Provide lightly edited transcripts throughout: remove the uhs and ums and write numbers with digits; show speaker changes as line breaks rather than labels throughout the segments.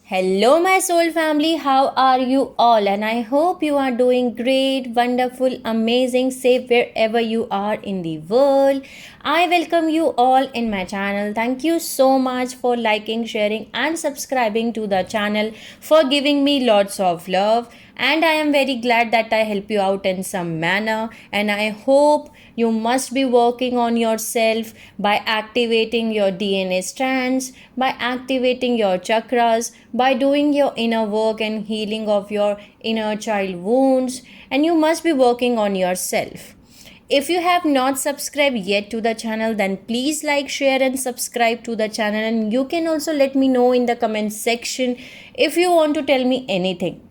Hello, my soul family. How are you all? And I hope you are doing great, wonderful, amazing, safe wherever you are in the world. I welcome you all in my channel. Thank you so much for liking, sharing, and subscribing to the channel, for giving me lots of love. And I am very glad that I help you out in some manner. And I hope you must be working on yourself by activating your DNA strands, by activating your chakras, by doing your inner work and healing of your inner child wounds. And you must be working on yourself. If you have not subscribed yet to the channel, then please like, share, and subscribe to the channel. And you can also let me know in the comment section if you want to tell me anything.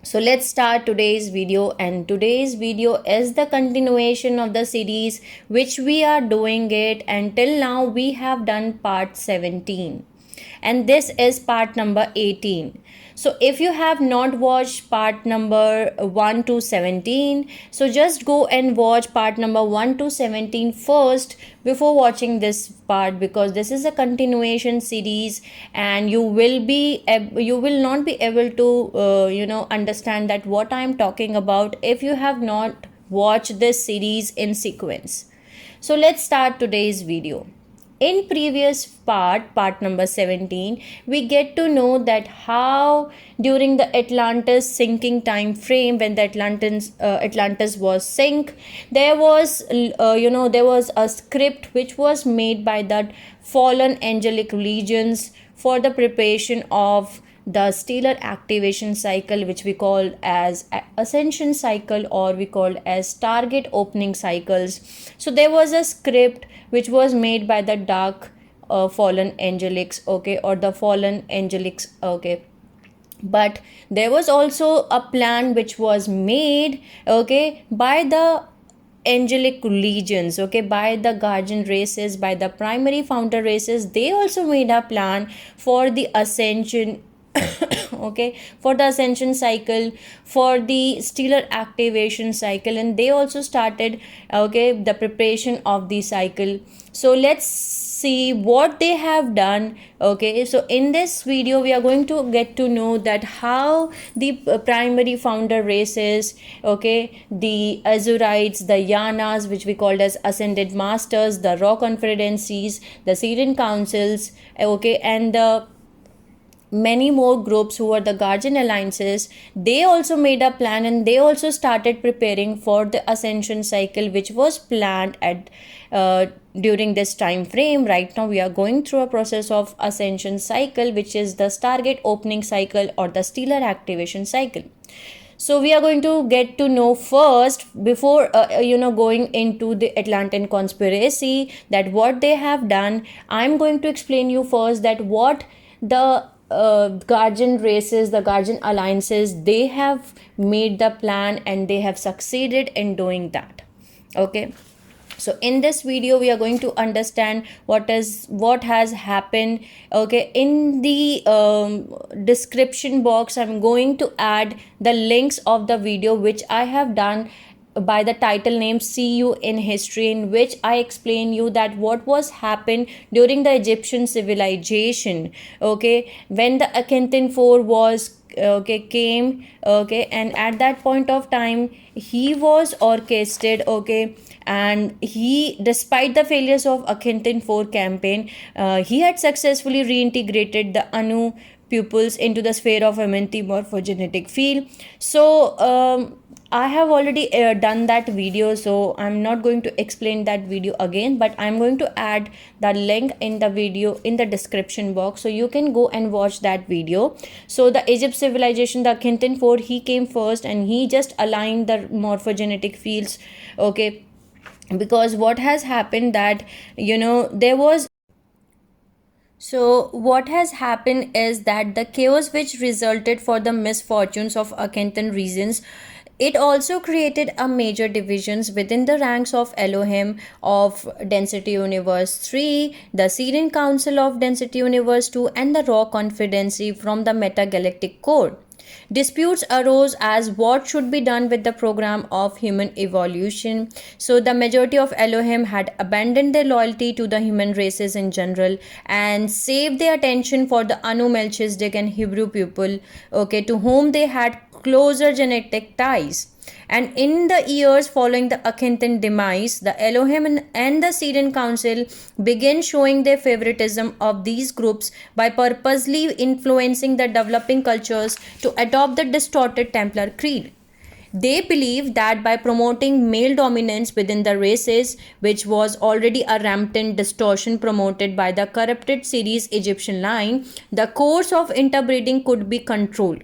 So let's start today's video, and today's video is the continuation of the series which we are doing it. Until now we have done part 17 and this is part number 18. So if you have not watched part number 1 to 17, so just go and watch part number 1 to 17 first before watching this part, because this is a continuation series and you will not be able to understand that what I am talking about if you have not watched this series in sequence. So let's start today's video. In previous part number 17, we get to know that how during the Atlantis sinking time frame, when the Atlantis was sink, there was a script which was made by that fallen angelic legions for the preparation of the stellar activation cycle, which we call as ascension cycle, or we called as target opening cycles. So there was a script which was made by the dark fallen angelics, okay, or the fallen angelics, okay. But there was also a plan which was made, okay, by the angelic legions, okay, by the guardian races, by the primary founder races. They also made a plan for the ascension okay, for the ascension cycle, for the stellar activation cycle, and they also started, okay, the preparation of the cycle. So let's see what they have done, okay. So in this video we are going to get to know that how the primary founder races, okay, the Azurites, the Yanas, which we called as ascended masters, the raw confederacies, the Syrian councils, okay, and the many more groups who were the guardian alliances, they also made a plan and they also started preparing for the ascension cycle which was planned at during this time frame. Right now we are going through a process of ascension cycle, which is the Stargate opening cycle or the stellar activation cycle. So we are going to get to know first, before going into the Atlantean conspiracy, that what they have done. I'm going to explain you first that what the guardian races, the guardian alliances, they have made the plan and they have succeeded in doing that, okay. So in this video we are going to understand what has happened, okay. In the description box I'm going to add the links of the video which I have done by the title name "See You in History," in which I explain you that what was happened during the Egyptian civilization, okay, when the Akhenaton 4 was came, okay, and at that point of time he was orchestrated, okay, and he, despite the failures of Akhenaton 4 campaign, he had successfully reintegrated the Anu pupils into the sphere of immunity morphogenetic field. So I have already done that video, so I'm not going to explain that video again, but I'm going to add the link in the video in the description box, so you can go and watch that video. So the Egypt civilization, the Akhenaton 4, he came first and he just aligned the morphogenetic fields, okay, because what has happened that there was. So what has happened is that the chaos which resulted for the misfortunes of Akhenaton regions, it also created a major divisions within the ranks of Elohim of Density Universe 3, the Syrian Council of Density Universe 2, and the Raw Confederacy from the Metagalactic Core. Disputes arose as what should be done with the program of human evolution. So, the majority of Elohim had abandoned their loyalty to the human races in general and saved their attention for the Anu, Melchizedek, and Hebrew people, okay, to whom they had closer genetic ties. And in the years following the Akhenaton demise, the Elohim and the Syrian Council began showing their favoritism of these groups by purposely influencing the developing cultures to adopt the distorted Templar creed. They believed that by promoting male dominance within the races, which was already a rampant distortion promoted by the corrupted Syrian Egyptian line, the course of interbreeding could be controlled.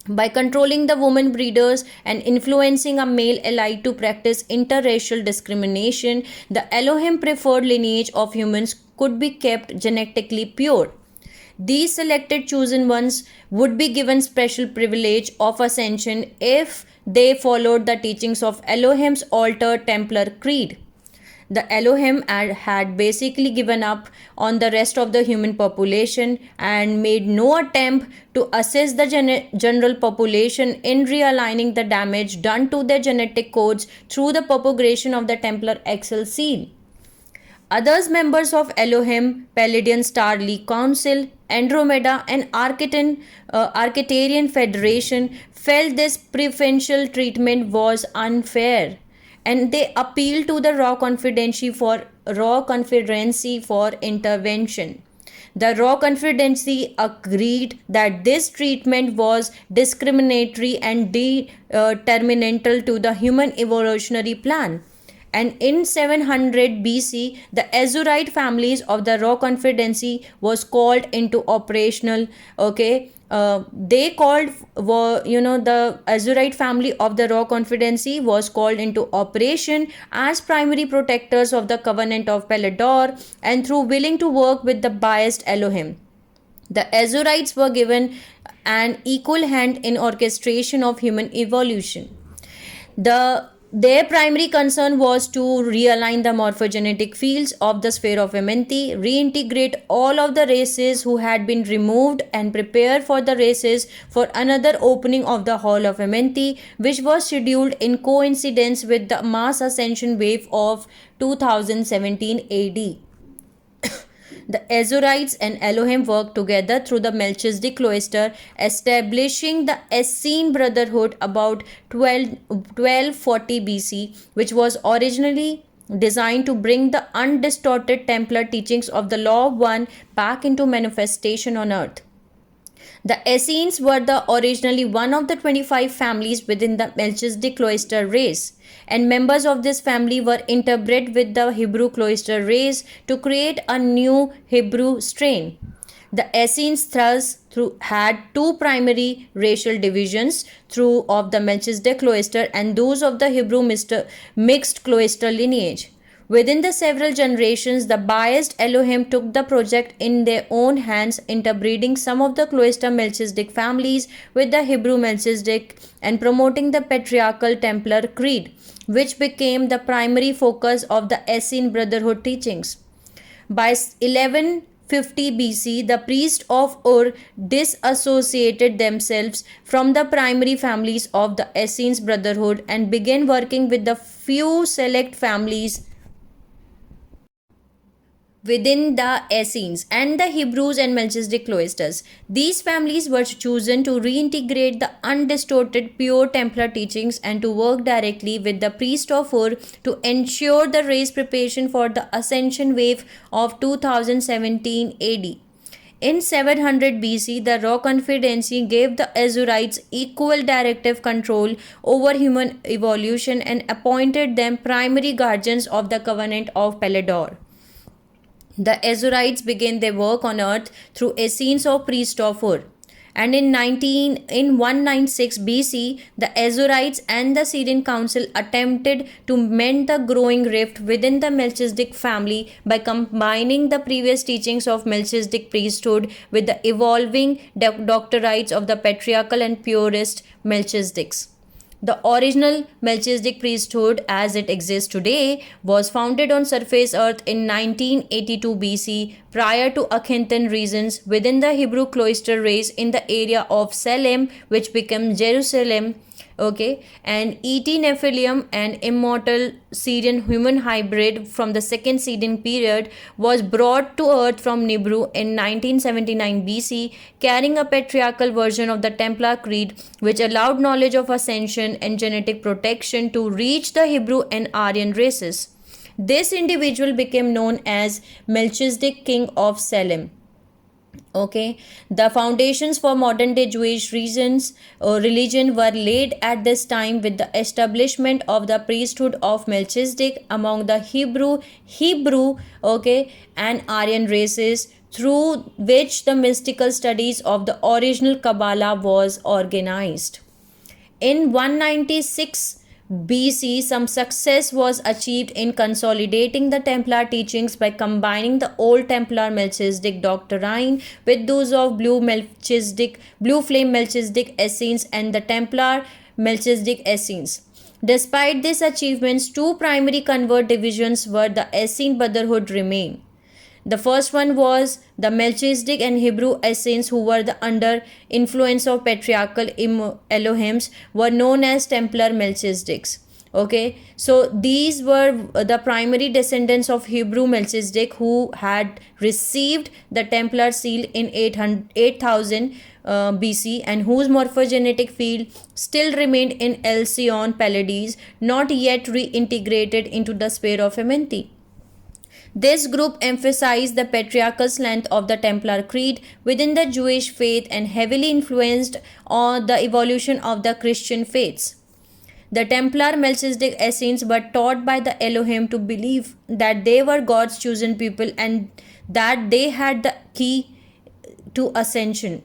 By controlling the woman breeders and influencing a male ally to practice interracial discrimination, the Elohim preferred lineage of humans could be kept genetically pure. These selected chosen ones would be given special privilege of ascension if they followed the teachings of Elohim's altered Templar creed. The Elohim had basically given up on the rest of the human population and made no attempt to assist the general population in realigning the damage done to their genetic codes through the propagation of the Templar Seal. Others members of Elohim, Palladian Star League Council, Andromeda, and Arcturian Federation felt this preferential treatment was unfair, and they appealed to the Raw Confederacy for intervention. The Raw Confederacy agreed that this treatment was discriminatory and detrimental to the human evolutionary plan. And in 700 BC, the Azurite families of the Raw Confederacy was called into operational. Okay, they called the Azurite family of the Raw Confederacy was called into operation as primary protectors of the covenant of Pelador, and through willing to work with the biased Elohim. The Azurites were given an equal hand in orchestration of human evolution. Their primary concern was to realign the morphogenetic fields of the sphere of Amenti, reintegrate all of the races who had been removed, and prepare for the races for another opening of the Hall of Amenti, which was scheduled in coincidence with the mass ascension wave of 2017 AD. The Azurites and Elohim worked together through the Melchizedek cloister, establishing the Essene Brotherhood about 1240 BC, which was originally designed to bring the undistorted Templar teachings of the Law of One back into manifestation on earth. The Essenes were originally one of the 25 families within the Melchizedek cloister race, and members of this family were interbred with the Hebrew cloister race to create a new Hebrew strain. The Essenes thus had two primary racial divisions of the Melchizedek cloister and those of the Hebrew mixed cloister lineage. Within the several generations, the biased Elohim took the project in their own hands, interbreeding some of the cloister Melchizedek families with the Hebrew Melchizedek and promoting the patriarchal Templar creed, which became the primary focus of the Essene Brotherhood teachings. By 1150 BC, the priests of Ur disassociated themselves from the primary families of the Essenes Brotherhood and began working with the few select families within the Essenes and the Hebrews and Melchizedek cloisters. These families were chosen to reintegrate the undistorted pure Templar teachings and to work directly with the priest of Ur to ensure the race preparation for the ascension wave of 2017 AD. In 700 BC, the Raw Confederacy gave the Azurites equal directive control over human evolution and appointed them primary guardians of the covenant of Pelador. The Azurites began their work on earth through Essenes or priests of Ur. And in 196 BC, the Azurites and the Syrian Council attempted to mend the growing rift within the Melchizedek family by combining the previous teachings of Melchizedek priesthood with the evolving doctrines of the patriarchal and purist Melchizedeks. The original Melchizedek priesthood as it exists today was founded on surface earth in 1982 BC prior to Akhenaton regions within the Hebrew cloister race in the area of Salem, which became Jerusalem. Okay, and Et Nephilim, an immortal Syrian human hybrid from the second Syrian period, was brought to earth from Nibiru in 1979 BC, carrying a patriarchal version of the Templar Creed, which allowed knowledge of ascension and genetic protection to reach the Hebrew and Aryan races. This individual became known as Melchizedek, king of Salem. Okay, the foundations for modern day Jewish religion were laid at this time with the establishment of the priesthood of Melchizedek among the Hebrew, okay, and Aryan races, through which the mystical studies of the original Kabbalah was organized. In 196 BC, some success was achieved in consolidating the Templar teachings by combining the old Templar Melchizedek doctrine with those of Blue Flame Melchizedek Essenes and the Templar Melchizedek Essenes. Despite these achievements, two primary convert divisions were the Essene Brotherhood remain. The first one was the Melchizedek and Hebrew Essenes, who were the under influence of patriarchal Elohims, were known as Templar Melchizedeks. Okay, so these were the primary descendants of Hebrew Melchizedek who had received the Templar Seal in 8000 BC and whose morphogenetic field still remained in Axion Pallades, not yet reintegrated into the sphere of Amenti. This group emphasized the patriarchal slant of the Templar Creed within the Jewish faith and heavily influenced on the evolution of the Christian faiths. The Templar Melchizedek Essenes were taught by the Elohim to believe that they were God's chosen people and that they had the key to ascension.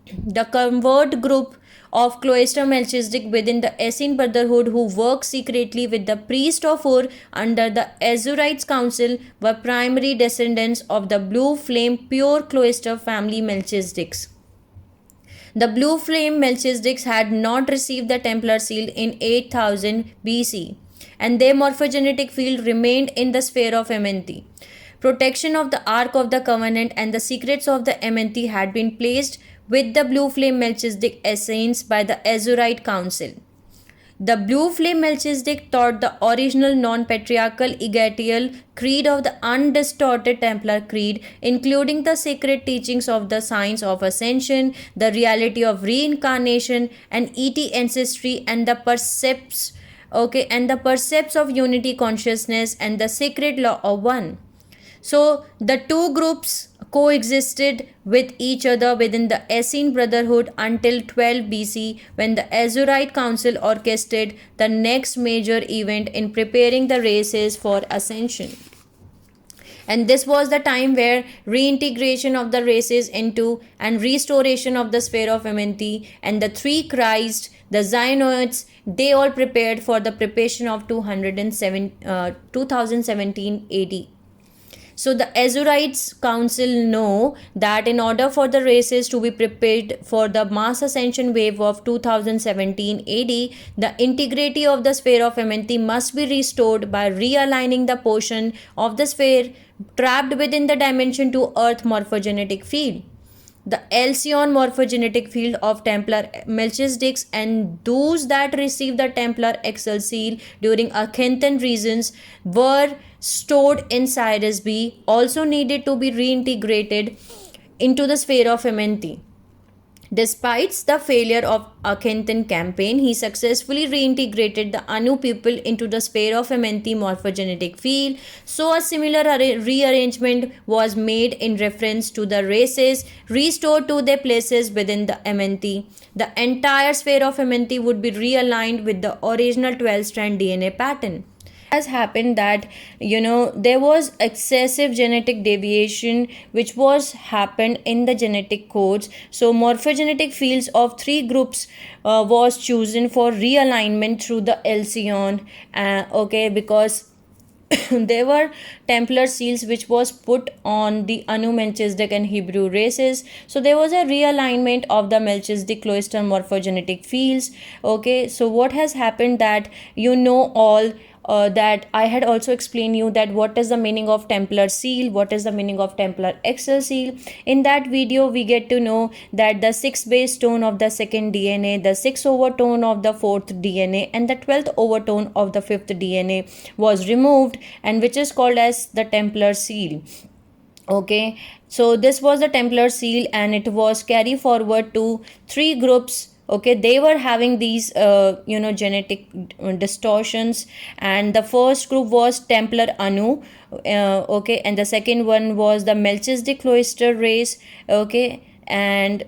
The convert group of cloister Melchizedek within the Essene Brotherhood, who worked secretly with the priest of Ur under the Azurites Council, were primary descendants of the Blue Flame pure cloister family Melchizedeks. The Blue Flame Melchizedeks had not received the Templar Seal in 8000 BC, and their morphogenetic field remained in the sphere of Amenti. Protection of the Ark of the Covenant and the secrets of the Amenti had been placed with the Blue Flame Melchizedek Essenes by the Azurite Council. The Blue Flame Melchizedek taught the original non-patriarchal egatial creed of the undistorted Templar Creed, including the sacred teachings of the science of ascension, the reality of reincarnation, and ET ancestry, and the percepts of unity consciousness and the sacred law of one. So the two groups coexisted with each other within the Essene Brotherhood until 12 BC, when the Azurite Council orchestrated the next major event in preparing the races for ascension. And this was the time where reintegration of the races into and restoration of the sphere of Amenti and the three Christ, the Zionoites, they all prepared for the preparation of 2017 AD. So the Azurites Council know that in order for the races to be prepared for the mass ascension wave of 2017 AD, the integrity of the sphere of Amenti must be restored by realigning the portion of the sphere trapped within the dimension to earth morphogenetic field. The Axion morphogenetic field of Templar Melchizedeks and those that received the Templar Excel seal during Akhenaton regions were stored in Cyrus B also needed to be reintegrated into the sphere of Amenti. Despite the failure of Akhenaton campaign, he successfully reintegrated the Anu people into the sphere of Amenti morphogenetic field. So a similar rearrangement was made in reference to the races restored to their places within the Amenti. The entire sphere of Amenti would be realigned with the original 12-strand DNA pattern. Has happened that there was excessive genetic deviation which was happened in the genetic codes. So morphogenetic fields of three groups was chosen for realignment through the Axion, because there were Templar seals which was put on the Anu, Melchizedek and Hebrew races. So there was a realignment of the Melchizedek cloister morphogenetic fields. Okay, so what has happened, that all that I had also explained you that what is the meaning of Templar seal, what is the meaning of Templar Axion seal. In that video we get to know that the 6th base tone of the second DNA, the 6th overtone of the 4th DNA and the 12th overtone of the 5th DNA was removed, and which is called as the Templar seal. Okay, so this was the Templar seal and it was carried forward to 3 groups. Okay, they were having these genetic distortions, and the first group was Templar Anu. Okay, and the second one was the Melchizedek cloister race. Okay, and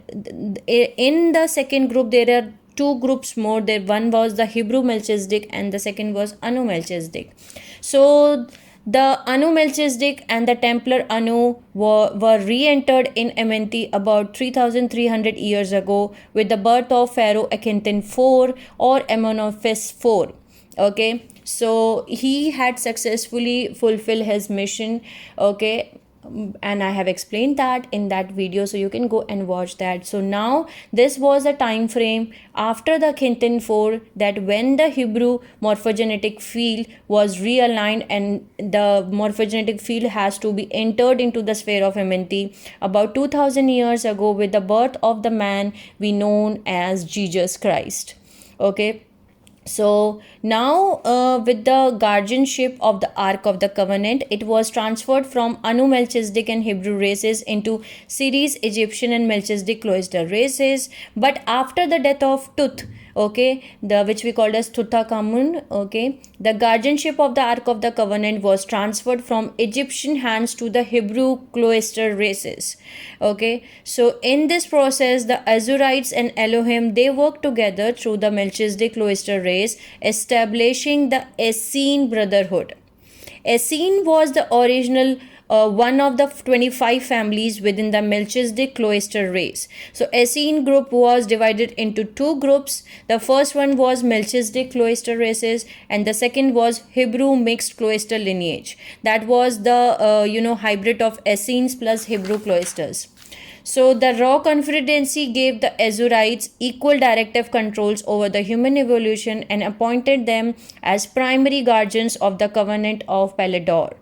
in the second group there are 2 groups more. There one was the Hebrew Melchizedek and the second was Anu Melchizedek. So the Anu Melchizedek and the Templar Anu were re-entered in MNT about 3300 years ago with the birth of Pharaoh Akhenaton IV or Amenophis IV. Okay, so he had successfully fulfilled his mission. Okay, and I have explained that in that video, so you can go and watch that. So now this was a time frame after the Akhenaton IV, that when the Hebrew morphogenetic field was realigned, and the morphogenetic field has to be entered into the sphere of MNT about 2000 years ago with the birth of the man we known as Jesus Christ. Okay, so now with the guardianship of the Ark of the Covenant, it was transferred from Anu, Melchizedek and Hebrew races into Syri's Egyptian and Melchizedek cloister races. But after the death of Tut, okay, the which we called as Tutankhamun, okay, the guardianship of the Ark of the Covenant was transferred from Egyptian hands to the Hebrew cloister races. Okay, so in this process the Azurites and Elohim, they worked together through the Melchizedek cloister race, establishing the Essene brotherhood. Essene was the original one of the 25 families within the Melchizedek cloister race. So Essene group was divided into 2 groups. The first one was Melchizedek cloister races and the second was Hebrew mixed cloister lineage. That was the hybrid of Essenes plus Hebrew cloisters. So the Raw Confederacy gave the Azurites equal directive controls over the human evolution and appointed them as primary guardians of the covenant of Palador.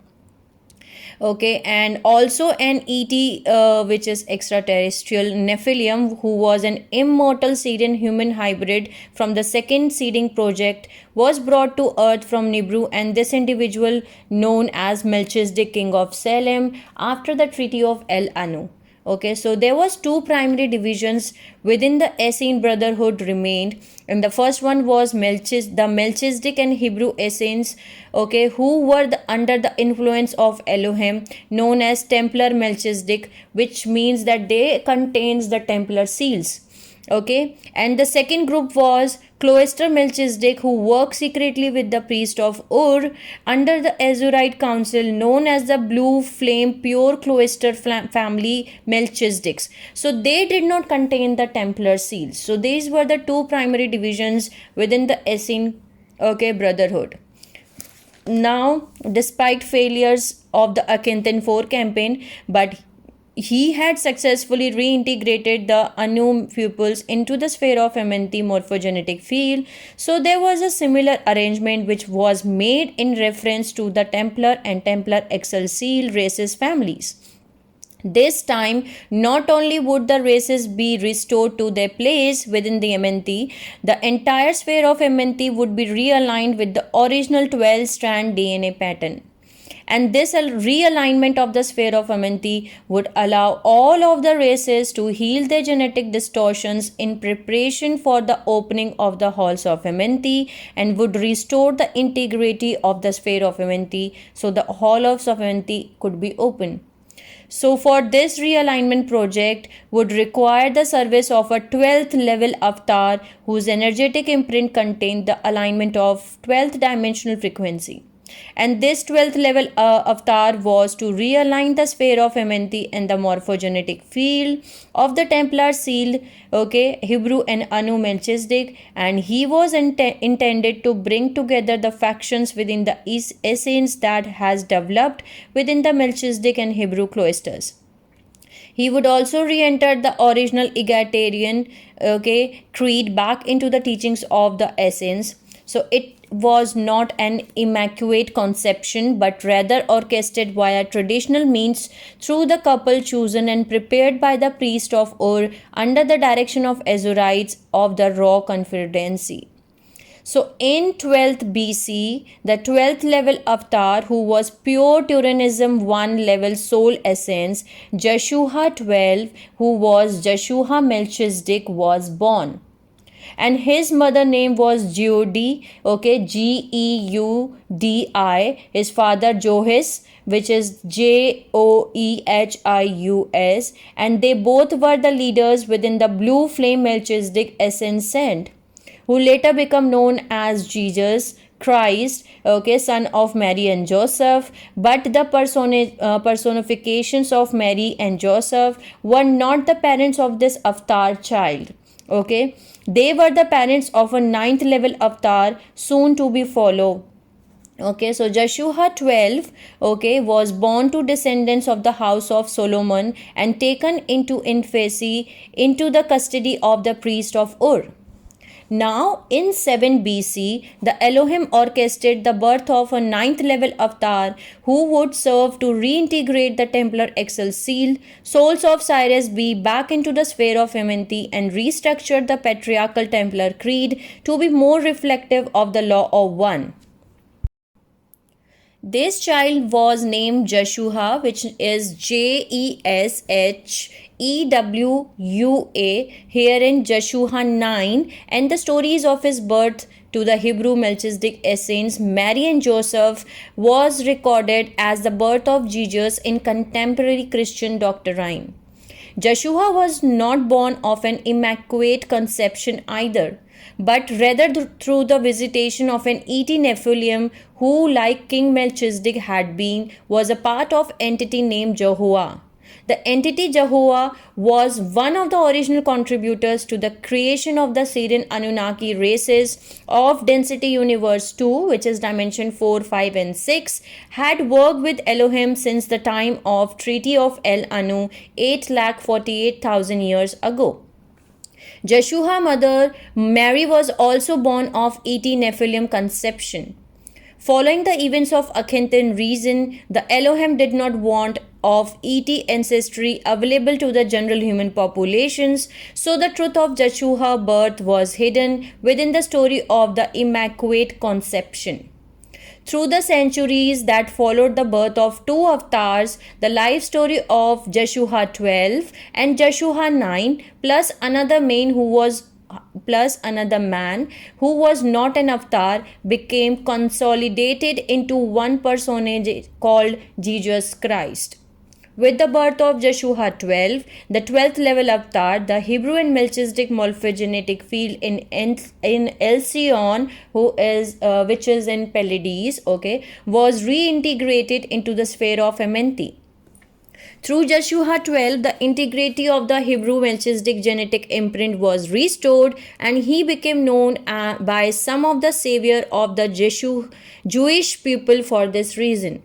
Okay, and also an ET which is extraterrestrial Nephilim, who was an immortal Syrian human hybrid from the second seeding project, was brought to earth from Nibru, and this individual known as Melchizedek king of Salem after the treaty of El Anu. Okay, so there was 2 primary divisions within the Essene brotherhood remained, and the first one was the Melchizedek and Hebrew Essenes, okay, who were under the influence of Elohim, known as Templar Melchizedek, which means that they contains the Templar seals. Okay, and the second group was Cloister Melchizedek, who worked secretly with the priest of Ur under the Azurite council, known as the Blue Flame Pure Cloister family Melchizedeks. So they did not contain the Templar seals. So these were the 2 primary divisions within the Essene, okay, brotherhood. Now, despite failures of the Akhenaton IV campaign, but he had successfully reintegrated the Anu pupils into the sphere of MNT morphogenetic field. So there was a similar arrangement which was made in reference to the Templar and Templar Axion seal races families. This time, not only would the races be restored to their place within the MNT, the entire sphere of MNT would be realigned with the original 12-strand DNA pattern. And this realignment of the sphere of MNT would allow all of the races to heal their genetic distortions in preparation for the opening of the halls of MNT, and would restore the integrity of the sphere of MNT so the halls of MNT could be open. So for this realignment project would require the service of a 12th level avatar whose energetic imprint contained the alignment of 12th dimensional frequency. And this 12th level avatar was to realign the sphere of Amenthi and the morphogenetic field of the Templar Seal, okay, Hebrew and Anu Melchizedek, and he was intended to bring together the factions within the essence that has developed within the Melchizedek and Hebrew cloisters. He would also re-enter the original egalitarian, creed back into the teachings of the essence. So it was not an immaculate conception but rather orchestrated via traditional means through the couple chosen and prepared by the priest of Ur under the direction of Azorites of the Raw Confederacy. So in 12th BC, the 12th level avatar, who was pure Turanism 1 level soul essence, Joshua 12, who was Joshua Melchizedek, was born. And his mother name was Geudi, Geudi. His father Johis, which is Joehius, and they both were the leaders within the blue flame Melchizedek ascendant, who later become known as Jesus Christ, son of Mary and Joseph. But the personifications of Mary and Joseph were not the parents of this avatar child. They were the parents of a 9th level avatar soon to be followed. So Joshua 12, was born to descendants of the house of Solomon and taken into infancy into the custody of the priest of Ur. Now, in 7 BC, the Elohim orchestrated the birth of a 9th level avatar who would serve to reintegrate the Templar Seal, souls of Cyrus B, back into the sphere of Amenthi and restructure the patriarchal Templar creed to be more reflective of the law of one. This child was named Joshua, which is Jeshua, here in Joshua 9, and the stories of his birth to the Hebrew Melchizedek essence, Mary and Joseph, was recorded as the birth of Jesus in contemporary Christian doctrine. Joshua was not born of an immaculate conception either, but rather through the visitation of an ET Nephilim who, like King Melchizedek had been, was a part of entity named Jehovah. The entity Jehovah was one of the original contributors to the creation of the Syrian Anunnaki races of Density Universe 2, which is dimension 4, 5 and 6, had worked with Elohim since the time of Treaty of El Anu 8,48,000 years ago. Joshua's mother Mary was also born of ET Nephilim conception. Following the events of Akhenaton reason, the Elohim did not want of ET ancestry available to the general human populations, so the truth of Joshua's birth was hidden within the story of the Immaculate Conception. Through the centuries that followed the birth of two avatars, the life story of Joshua 12 and Joshua 9 plus another man who was not an avatar became consolidated into one personage called Jesus Christ. With the birth of Joshua 12, the 12th level avatar, the Hebrew and Melchizedek morphogenetic field in Axion, which is in Pleiades, was reintegrated into the sphere of Amenthi. Through Joshua 12, the integrity of the Hebrew Melchizedek genetic imprint was restored, and he became known by some of the savior of the Jewish people for this reason.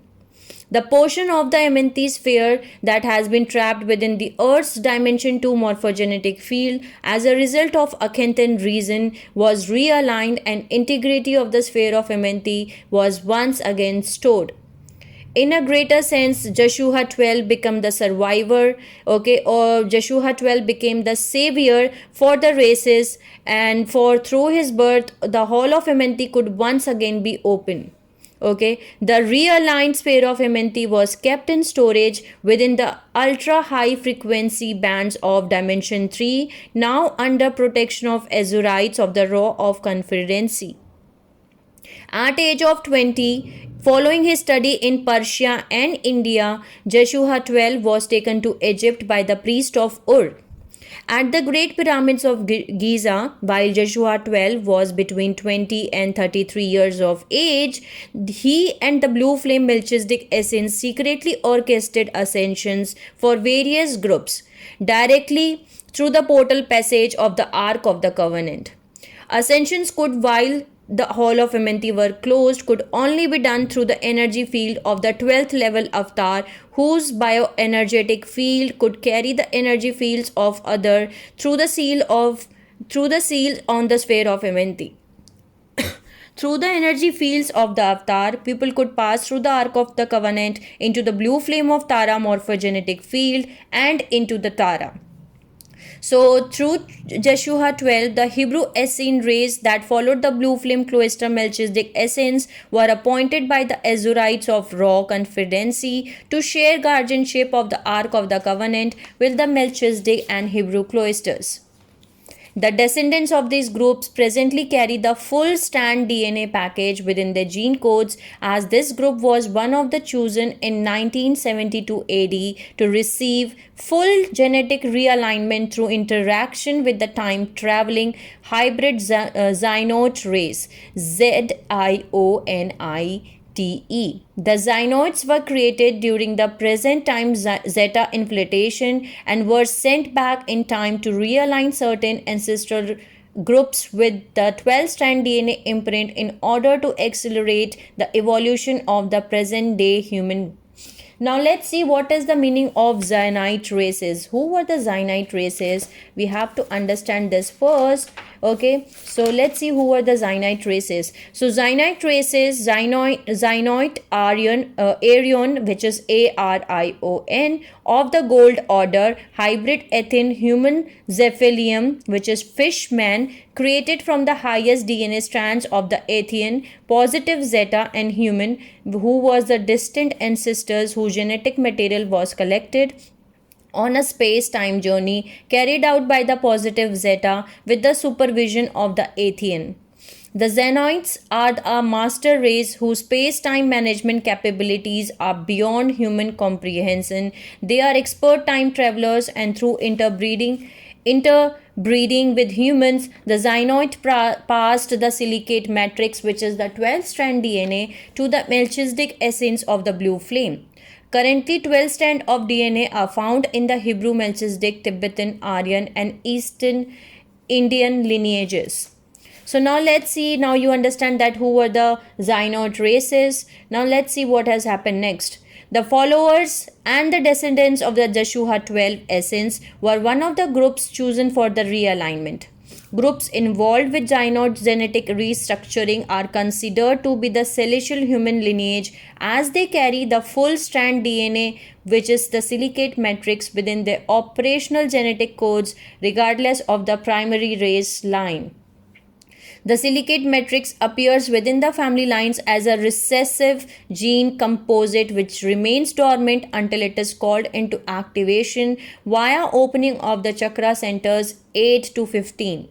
The portion of the Amenthi sphere that has been trapped within the Earth's dimension 2 morphogenetic field as a result of Akhenaton reason was realigned, and integrity of the sphere of Amenthi was once again restored. In a greater sense, Joshua 12 became the survivor, or Joshua 12 became the savior for the races, and through his birth, the whole of Amenthi could once again be open. The realigned sphere of Amenthi was kept in storage within the ultra high frequency bands of dimension 3, now under protection of Azorites of the Raw of Confederacy. At age of 20, following his study in Persia and India, Joshua 12 was taken to Egypt by the priest of Ur. At the Great Pyramids of Giza, while Joshua 12 was between 20 and 33 years of age, he and the Blue Flame Melchizedek Essence secretly orchestrated ascensions for various groups directly through the portal passage of the Ark of the Covenant. Ascensions could, while the Hall of Amenti were closed, could only be done through the energy field of the 12th level avatar, whose bioenergetic field could carry the energy fields of other through the seal on the sphere of Amenti. Through the energy fields of the avatar, people could pass through the Ark of the Covenant into the blue flame of Tara morphogenetic field and into the Tara. So, through Joshua 12, the Hebrew Essene race that followed the blue flame cloister Melchizedek Essence were appointed by the Azurites of Raw Confederacy to share guardianship of the Ark of the Covenant with the Melchizedek and Hebrew cloisters. The descendants of these groups presently carry the full strand DNA package within their gene codes, as this group was one of the chosen in 1972 AD to receive full genetic realignment through interaction with the time traveling hybrid Zynote race ZIONITE. The Zynoids were created during the present time zeta inflation and were sent back in time to realign certain ancestral groups with the 12-strand DNA imprint in order to accelerate the evolution of the present day human. Now let's see what is the meaning of Zionite races. Who were the Zionite races? We have to understand this first. Okay, so let's see who were the Zionite races. So Zionite races, Zionoid Arion, which is Arion, of the gold order, hybrid Athene human Zephelium, which is fishman, created from the highest DNA strands of the Athenian, positive zeta, and human, who was the distant ancestors whose genetic material was collected on a space-time journey carried out by the positive zeta with the supervision of the Athenian. The Xenoids are a master race whose space-time management capabilities are beyond human comprehension. They are expert time travelers, and through interbreeding with humans, the Xenoid passed the silicate matrix, which is the 12-strand DNA, to the Melchizedek essence of the blue flame. Currently, 12 strands of DNA are found in the Hebrew, Melchizedek, Tibetan, Aryan, and Eastern Indian lineages. So now let's see, now you understand that who were the Zynoid races. Now let's see what has happened next. The followers and the descendants of the Joshua 12 essence were one of the groups chosen for the realignment. Groups involved with Zynoid genetic restructuring are considered to be the celestial human lineage, as they carry the full strand DNA, which is the silicate matrix, within their operational genetic codes regardless of the primary race line. The silicate matrix appears within the family lines as a recessive gene composite which remains dormant until it is called into activation via opening of the chakra centers 8 to 15.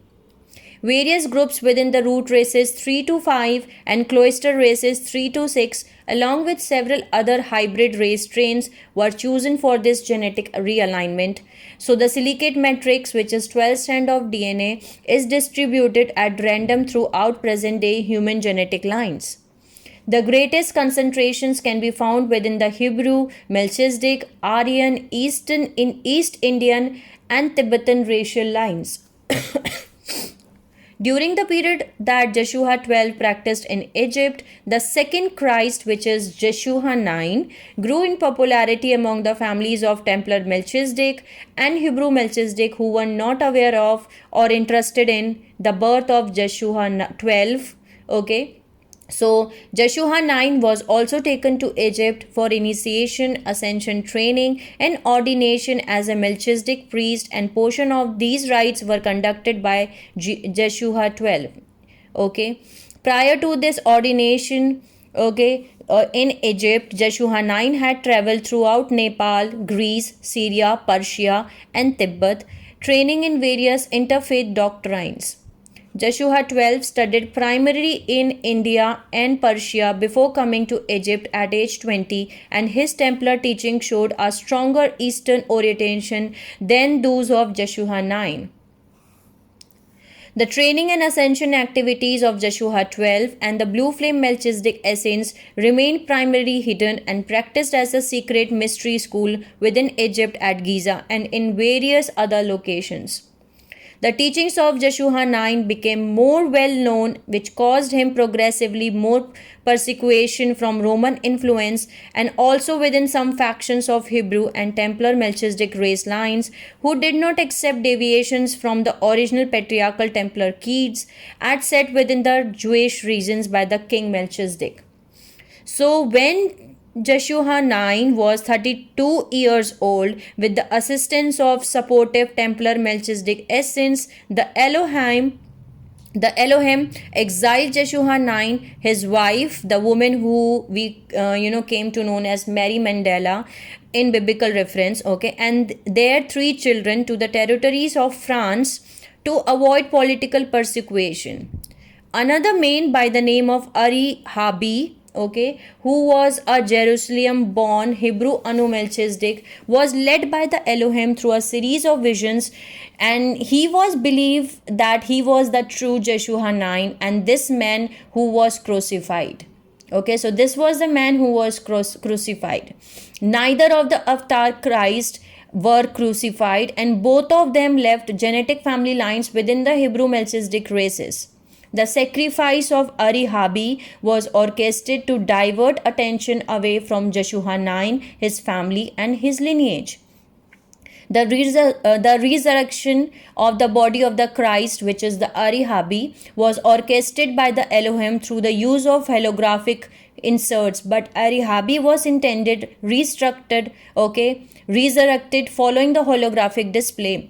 Various groups within the root races 3 to 5 and cloister races 3 to 6, along with several other hybrid race strains, were chosen for this genetic realignment. So the silicate matrix, which is 12 strands of DNA, is distributed at random throughout present-day human genetic lines. The greatest concentrations can be found within the Hebrew, Melchizedek, Aryan, East Indian, and Tibetan racial lines. During the period that Joshua 12 practiced in Egypt, the second Christ, which is Joshua 9, grew in popularity among the families of Templar Melchizedek and Hebrew Melchizedek who were not aware of or interested in the birth of Joshua 12. Okay. So, Joshua 9 was also taken to Egypt for initiation, ascension training, and ordination as a Melchizedek priest, and portion of these rites were conducted by Joshua 12. Okay. Prior to this ordination, in Egypt, Joshua 9 had traveled throughout Nepal, Greece, Syria, Persia, and Tibet, training in various interfaith doctrines. Joshua 12 studied primarily in India and Persia before coming to Egypt at age 20, and his Templar teaching showed a stronger Eastern orientation than those of Joshua 9. The training and ascension activities of Joshua 12 and the Blue Flame Melchizedek Essence remained primarily hidden and practiced as a secret mystery school within Egypt at Giza and in various other locations. The teachings of Joshua 9 became more well known, which caused him progressively more persecution from Roman influence and also within some factions of Hebrew and Templar Melchizedek race lines who did not accept deviations from the original patriarchal Templar creeds as set within the Jewish regions by the King Melchizedek. So, when Joshua 9 was 32 years old, with the assistance of supportive Templar Melchizedek Essence, the Elohim exiled Joshua 9, his wife, the woman who we came to know as Mary Mandela in biblical reference, okay, and their three children to the territories of France to avoid political persecution. Another man by the name of Ari Habi, okay, who was a Jerusalem born Hebrew Anu Melchizedek, was led by the Elohim through a series of visions, and he was believed that he was the true Joshua 9 and this man who was crucified. Okay, so this was the man who was crucified. Neither of the Avatar Christ were crucified, and both of them left genetic family lines within the Hebrew Melchizedek races. The sacrifice of Ari-Habi was orchestrated to divert attention away from Joshua 9, his family, and his lineage. The resurrection of the body of the Christ, which is the Ari-Habi, was orchestrated by the Elohim through the use of holographic inserts, but Ari-Habi was intended, resurrected following the holographic display.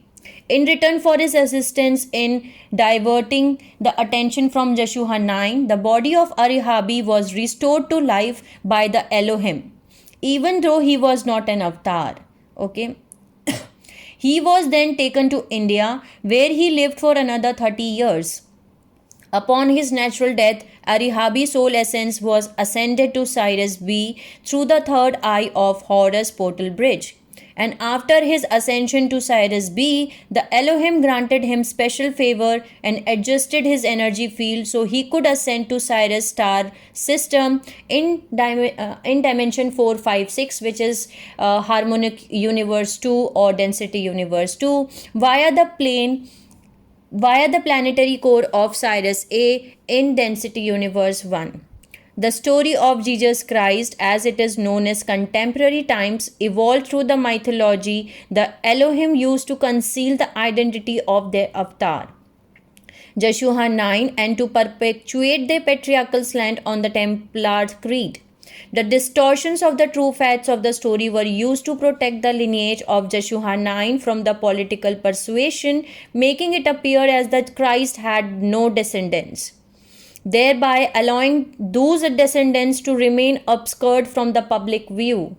In return for his assistance in diverting the attention from Joshua 9, the body of Ari-Habi was restored to life by the Elohim, even though he was not an avatar. Okay. He was then taken to India, where he lived for another 30 years. Upon his natural death, Ari-Habi's soul essence was ascended to Sirius B through the third eye of Horus portal bridge. And after his ascension to Sirius B, the Elohim granted him special favor and adjusted his energy field so he could ascend to Sirius star system in dimension 456, which is harmonic universe 2 or density universe 2, via the planetary core of Sirius A in density universe 1. The story of Jesus Christ, as it is known as contemporary times, evolved through the mythology the Elohim used to conceal the identity of their avatar, Joshua 9, and to perpetuate their patriarchal slant on the Templar creed. The distortions of the true facts of the story were used to protect the lineage of Joshua 9 from the political persuasion, making it appear as that Christ had no descendants, thereby allowing those descendants to remain obscured from the public view.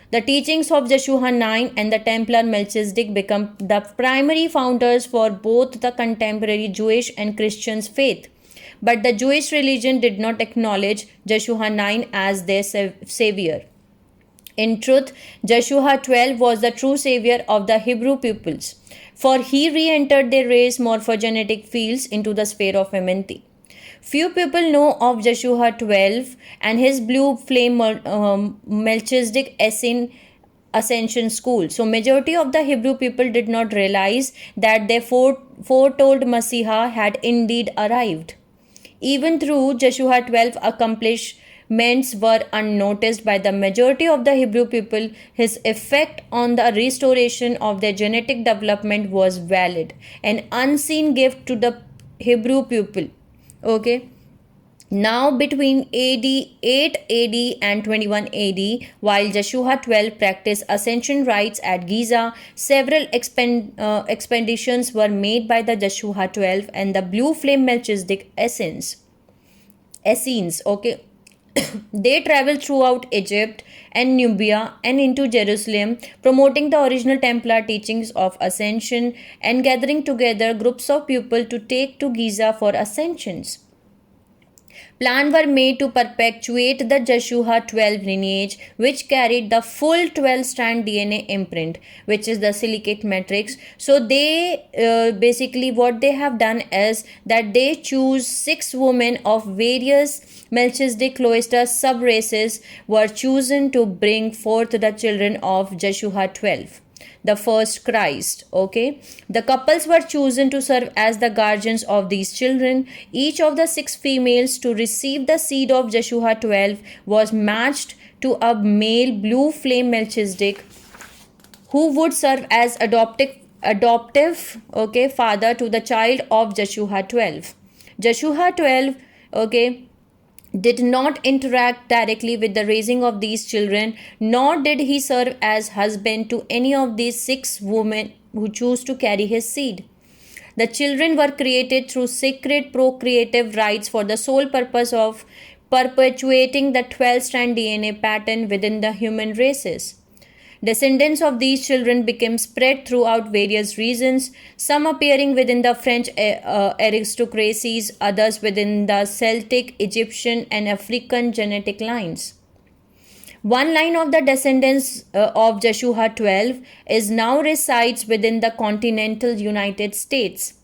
The teachings of Joshua 9 and the Templar Melchizedek become the primary founders for both the contemporary Jewish and Christian faith. But the Jewish religion did not acknowledge Joshua 9 as their savior. In truth, Joshua 12 was the true savior of the Hebrew peoples, for he re-entered their race morphogenetic fields into the sphere of humanity. Few people know of Joshua 12 and his blue flame Melchizedek ascension school. So majority of the Hebrew people did not realize that their foretold Messiah had indeed arrived. Even though Joshua 12 accomplishments were unnoticed by the majority of the Hebrew people, his effect on the restoration of their genetic development was valid, an unseen gift to the Hebrew people. Okay. Now between AD 8 AD and 21 AD, while Joshua 12 practiced ascension rites at Giza, several expeditions were made by the Joshua 12 and the Blue Flame Melchizedek Essenes. Okay. They traveled throughout Egypt and Nubia and into Jerusalem, promoting the original Templar teachings of ascension and gathering together groups of people to take to Giza for ascensions. Plans were made to perpetuate the Joshua 12 lineage, which carried the full 12-strand DNA imprint, which is the silicate matrix. So they basically what they have done is that they choose 6 women of various Melchizedek cloister sub-races were chosen to bring forth the children of Joshua 12, the first Christ. Okay, the couples were chosen to serve as the guardians of these children. Each of the 6 females to receive the seed of Joshua 12 was matched to a male blue flame Melchizedek, who would serve as adoptive okay father to the child of Joshua 12. Joshua 12 okay did not interact directly with the raising of these children, nor did he serve as husband to any of these 6 women who chose to carry his seed. The children were created through sacred procreative rites for the sole purpose of perpetuating the 12-strand DNA pattern within the human races. Descendants of these children became spread throughout various regions, some appearing within the French aristocracies, others within the Celtic, Egyptian, and African genetic lines. One line of the descendants of Joshua 12 is now resides within the continental United States.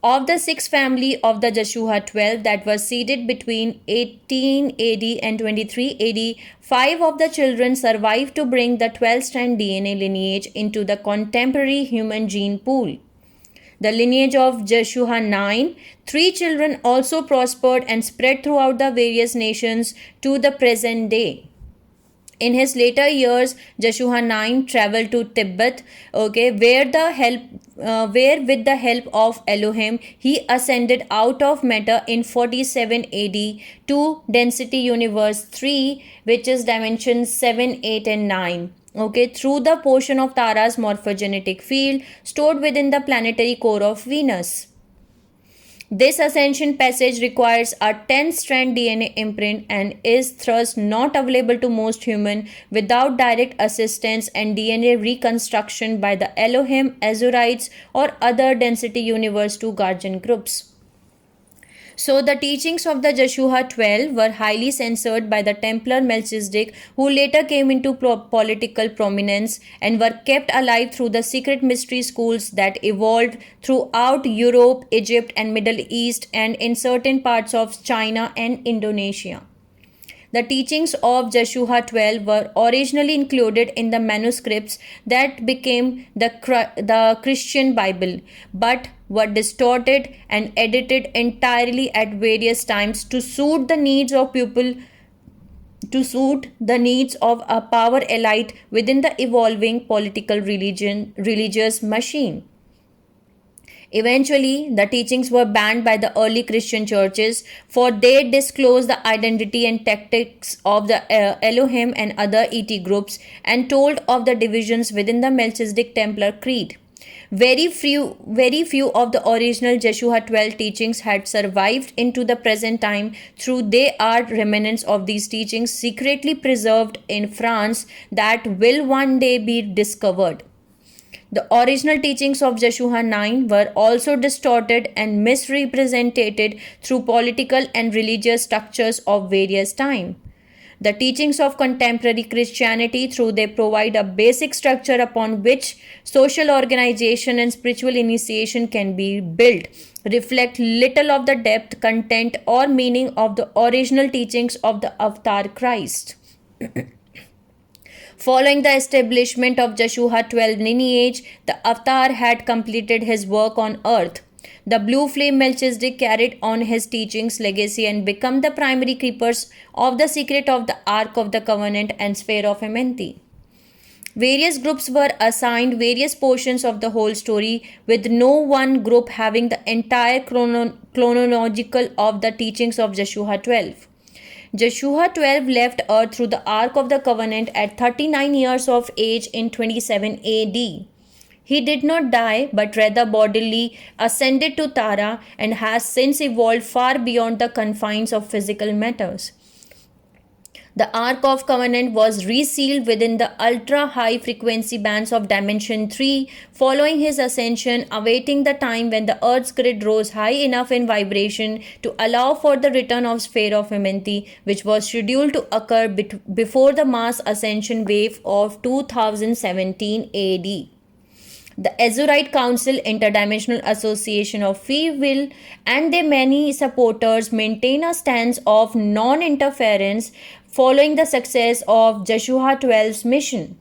Of the 6 family of the Joshua 12 that were seeded between 18 AD and 23 AD, 5 of the children survived to bring the 12-strand DNA lineage into the contemporary human gene pool. The lineage of Joshua 9, 3 children also prospered and spread throughout the various nations to the present day. In his later years, Joshua 9 traveled to Tibet, okay, where with the help of Elohim, he ascended out of matter in 47 AD to density universe 3, which is dimensions 7, 8, and 9. Okay, through the portion of Tara's morphogenetic field stored within the planetary core of Venus. This ascension passage requires a 10-strand DNA imprint and is thus not available to most humans without direct assistance and DNA reconstruction by the Elohim, Azurites, or other density universe 2 guardian groups. So the teachings of the Joshua 12 were highly censored by the Templar Melchizedek, who later came into political prominence and were kept alive through the secret mystery schools that evolved throughout Europe, Egypt, and Middle East, and in certain parts of China and Indonesia. The teachings of Joshua 12 were originally included in the manuscripts that became the Christian Bible, but were distorted and edited entirely at various times to suit the needs of a power elite within the evolving political religious machine. Eventually, the teachings were banned by the early Christian churches, for they disclosed the identity and tactics of the Elohim and other ET groups and told of the divisions within the Melchizedek Templar Creed. Very few of the original Joshua 12 teachings had survived into the present time, through they are remnants of these teachings secretly preserved in France that will one day be discovered. The original teachings of Joshua 9 were also distorted and misrepresented through political and religious structures of various time. The teachings of contemporary Christianity, through they provide a basic structure upon which social organization and spiritual initiation can be built, reflect little of the depth, content, or meaning of the original teachings of the Avatar Christ. Following the establishment of Joshua 12 lineage, the Avatar had completed his work on earth. The blue flame Melchizedek carried on his teachings legacy and became the primary keepers of the secret of the Ark of the Covenant and Sphere of Amenthi. Various groups were assigned various portions of the whole story, with no one group having the entire chronological of the teachings of Joshua 12. Joshua 12 left earth through the Ark of the Covenant at 39 years of age in 27 AD. He did not die, but rather bodily ascended to Tara and has since evolved far beyond the confines of physical matters. The Ark of Covenant was resealed within the ultra high frequency bands of Dimension 3 following his ascension, awaiting the time when the Earth's grid rose high enough in vibration to allow for the return of Sphere of Amenthi, which was scheduled to occur before the mass ascension wave of 2017 AD. The Azurite Council Interdimensional Association of Free Will and their many supporters maintain a stance of non interference following the success of Joshua 12's mission.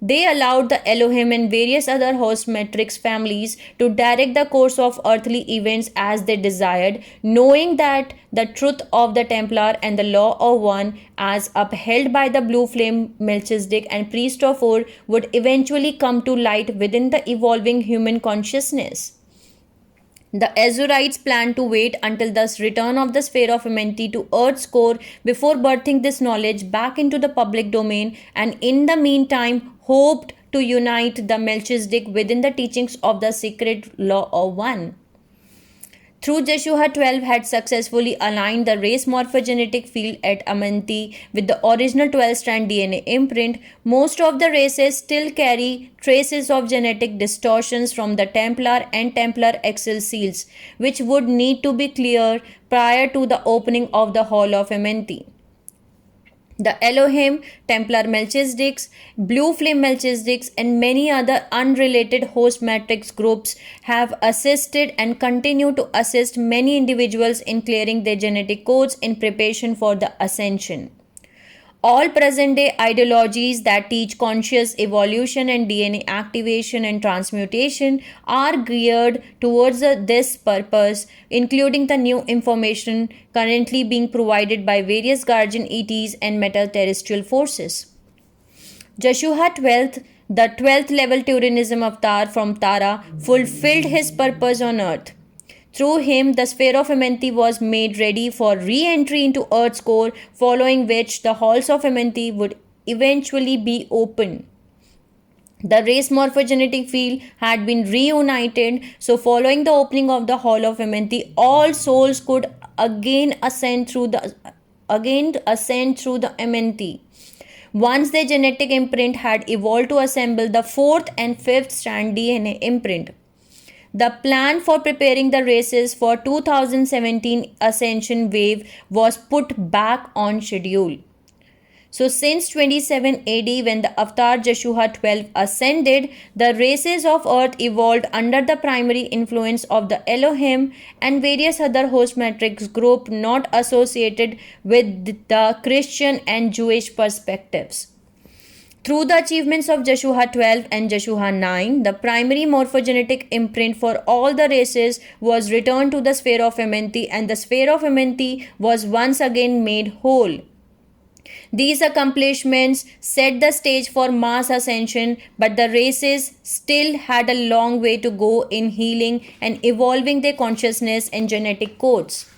They allowed the Elohim and various other host matrix families to direct the course of earthly events as they desired, knowing that the truth of the Templar and the law of one, as upheld by the blue flame Melchizedek and priest of Or, would eventually come to light within the evolving human consciousness. The Azurites planned to wait until the return of the Sphere of Amenthi to Earth's core before birthing this knowledge back into the public domain, and in the meantime hoped to unite the Melchizedek within the teachings of the secret law of one. Through Joshua 12 had successfully aligned the race morphogenetic field at Amenthi with the original 12-strand DNA imprint, most of the races still carry traces of genetic distortions from the Templar and Templar Axial seals, which would need to be cleared prior to the opening of the Hall of Amenthi. The Elohim, Templar Melchizedeks, Blue Flame Melchizedeks, and many other unrelated host matrix groups have assisted and continue to assist many individuals in clearing their genetic codes in preparation for the ascension. All present day ideologies that teach conscious evolution and DNA activation and transmutation are geared towards this purpose, including the new information currently being provided by various guardian ETs and meta-terrestrial forces. Joshua 12th, the 12th level Turianism avatar from Tara, fulfilled his purpose on Earth. Through him, the Sphere of Amenthi was made ready for re-entry into Earth's core, following which the halls of Amenthi would eventually be open. The race morphogenetic field had been reunited, so following the opening of the Hall of Amenthi, all souls could again ascend through the Amenthi. Once their genetic imprint had evolved to assemble the 4th and 5th strand DNA imprint. The plan for preparing the races for 2017 Ascension Wave was put back on schedule. So since 27 AD, when the Avatar Joshua 12 ascended, the races of Earth evolved under the primary influence of the Elohim and various other host matrix group not associated with the Christian and Jewish perspectives. Through the achievements of Joshua 12 and Joshua 9, the primary morphogenetic imprint for all the races was returned to the Sphere of Amenthi, and the Sphere of Amenthi was once again made whole. These accomplishments set the stage for mass ascension, but the races still had a long way to go in healing and evolving their consciousness and genetic codes.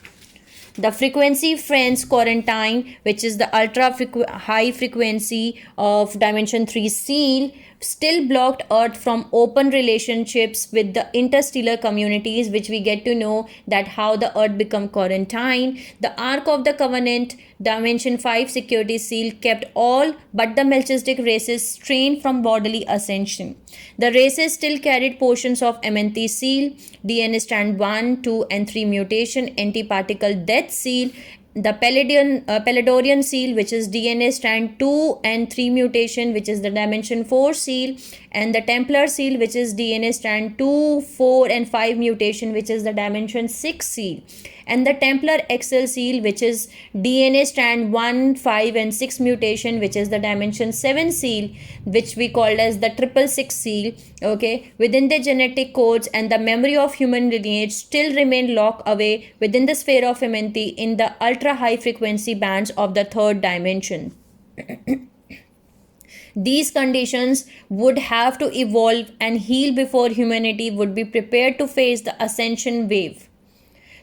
The frequency friends quarantine, which is the high frequency of Dimension 3 seal, still blocked Earth from open relationships with the interstellar communities, which we get to know that how the Earth become quarantine. The Ark of the Covenant Dimension 5 security seal kept all but the Melchizedek races strained from bodily ascension. The races still carried portions of Amenthi seal, DNA strand 1, 2 and 3 mutation, antiparticle death seal, the Peladorian seal, which is DNA strand 2 and 3 mutation, which is the dimension 4 seal, and the Templar seal, which is DNA strand 2, 4 and 5 mutation, which is the dimension 6 seal, and the Templar XL seal, which is DNA strand 1, 5 and 6 mutation, which is the dimension 7 seal, which we called as the 666 seal. Okay, within the genetic codes and the memory of human lineage still remain locked away within the Sphere of Amenthi in the ultra high frequency bands of the 3rd dimension. These conditions would have to evolve and heal before humanity would be prepared to face the ascension wave.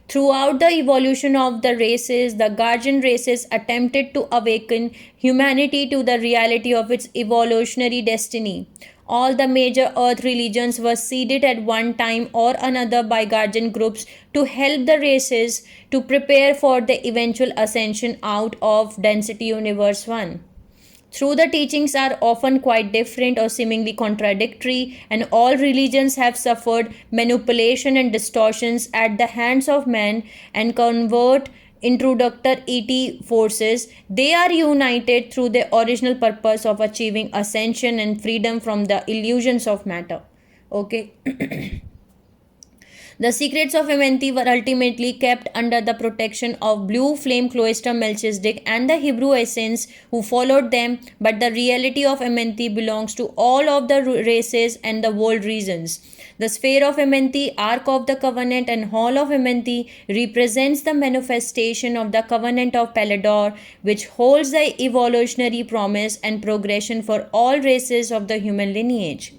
Throughout the evolution of the races, the guardian races attempted to awaken humanity to the reality of its evolutionary destiny. All the major earth religions were seeded at one time or another by guardian groups to help the races to prepare for the eventual ascension out of density universe 1. Through the teachings are often quite different or seemingly contradictory, and all religions have suffered manipulation and distortions at the hands of men and convert introductor ET forces. They are united through the original purpose of achieving ascension and freedom from the illusions of matter. Okay. The secrets of Amenthi were ultimately kept under the protection of Blue Flame Cloister Melchizedek and the Hebrew Essenes who followed them, but the reality of Amenthi belongs to all of the races and the world regions. The sphere of Amenthi, Ark of the Covenant, and Hall of Amenthi represents the manifestation of the Covenant of Palador, which holds the evolutionary promise and progression for all races of the human lineage.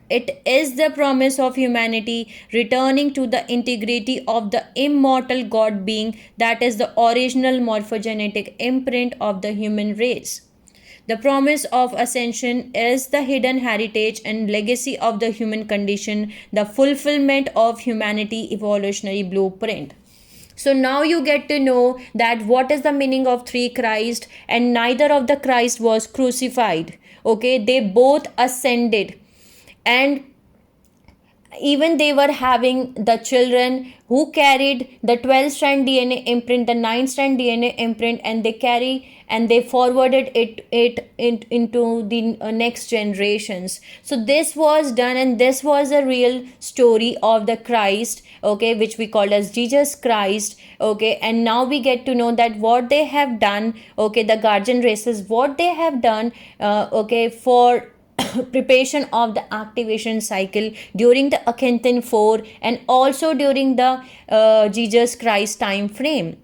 It is the promise of humanity returning to the integrity of the immortal God being that is the original morphogenetic imprint of the human race. The promise of ascension is the hidden heritage and legacy of the human condition, the fulfillment of humanity evolutionary blueprint. So now you get to know that what is the meaning of three Christ, and neither of the Christ was crucified. Okay, they both ascended, and even they were having the children who carried the 12 strand DNA imprint, the 9 strand DNA imprint, and they forwarded it into the next generations. So this was done, and this was a real story of the Christ, okay, which we call as Jesus Christ, okay. And now we get to know that what they have done, okay, the guardian races, what they have done, okay, for preparation of the activation cycle during the Akhenaton 4 and also during the Jesus Christ time frame.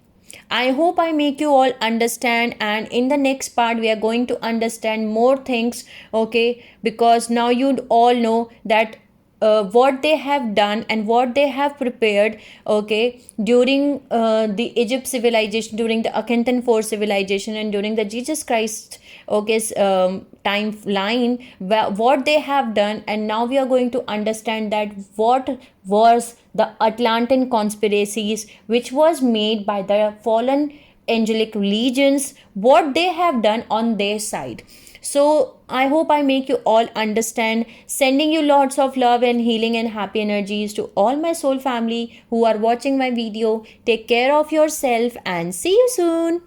I hope I make you all understand, and in the next part we are going to understand more things, okay, because now you all know that what they have done and what they have prepared, okay, during the Egypt civilization, during the Akhenaton 4 civilization, and during the Jesus Christ, okay, timeline, what they have done. And now we are going to understand that what was the Atlantean conspiracies which was made by the fallen angelic legions, what they have done on their side. So I hope I make you all understand. Sending you lots of love and healing and happy energies to all my soul family who are watching my video. Take care of yourself and see you soon.